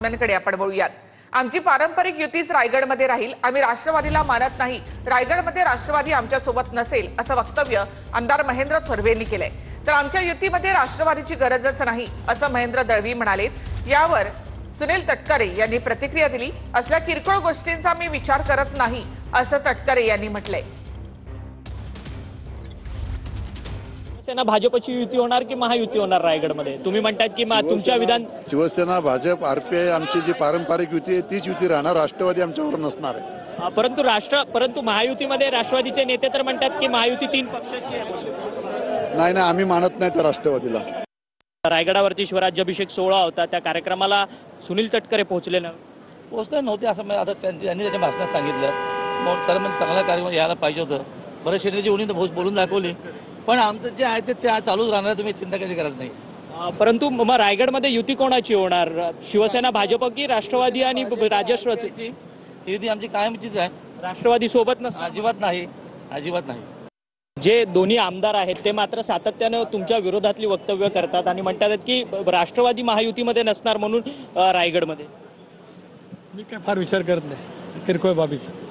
कडे आपण बोलूयात। आमची पारंपरिक युतीच रायगडमध्ये राहील, आम्ही राष्ट्रवादीला मानत नाही, रायगडमध्ये राष्ट्रवादी आमच्या सोबत नसेल असं वक्तव्य आमदार महेंद्र थोरवेंनी केलंय। तर आमच्या युतीमध्ये राष्ट्रवादीची गरजच नाही असं महेंद्र दळवी म्हणाले। यावर सुनील तटकरे यांनी प्रतिक्रिया दिली। असल्या किरकोळ गोष्टींचा मी विचार करत नाही असं तटकरे यांनी म्हटलंय। शिवसेना भाजपची युती होणार की महायुती होणार रायगडमध्ये? तुम्ही म्हणतात की तुमच्या विधान शिवसेना भाजप आरपीआय आमची जी पारंपरिक युती आहे तीच युती राहणार, राष्ट्रवादी आमच्यावर नसणार आहे। परंतु महायुतीमध्ये राष्ट्रवादीचे नेते तर म्हणतात की महायुती 3 पक्षाची आहे। नाही, आम्ही मानत नाही त्या राष्ट्रवादीला। रायगडावरती शिवराज्याभिषेक सोहळा होता, त्या कार्यक्रमाला सुनील तटकरे पोहोचले नव्हते असं आता त्यांनी त्याच्या भाषणात सांगितलं। मग तर म्हणजे चांगला कार्यक्रम यायला पाहिजे होतं। बरं शेतीची उणीव बोलून दाखवली, पण आमचं जे आहे ते चालूच राहणार, तुम्ही चिंता करायची गरज नाही। परंतु मग रायगडमध्ये युती कोणाची होणार? शिवसेना भाजप की राष्ट्रवादी आणि राजश्रवादीची? युती आमची कायमचीच आहे, राष्ट्रवादी सोबत नसणार? अजिबात नाही। जे दोन्ही आमदार आहेत ते मात्र सातत्यानं तुमच्या विरोधातली वक्तव्य करतात आणि म्हणतात की राष्ट्रवादी महायुतीमध्ये नसणार म्हणून रायगडमध्ये। मी काय फार विचार करत नाही किरकोळ बाबीचा।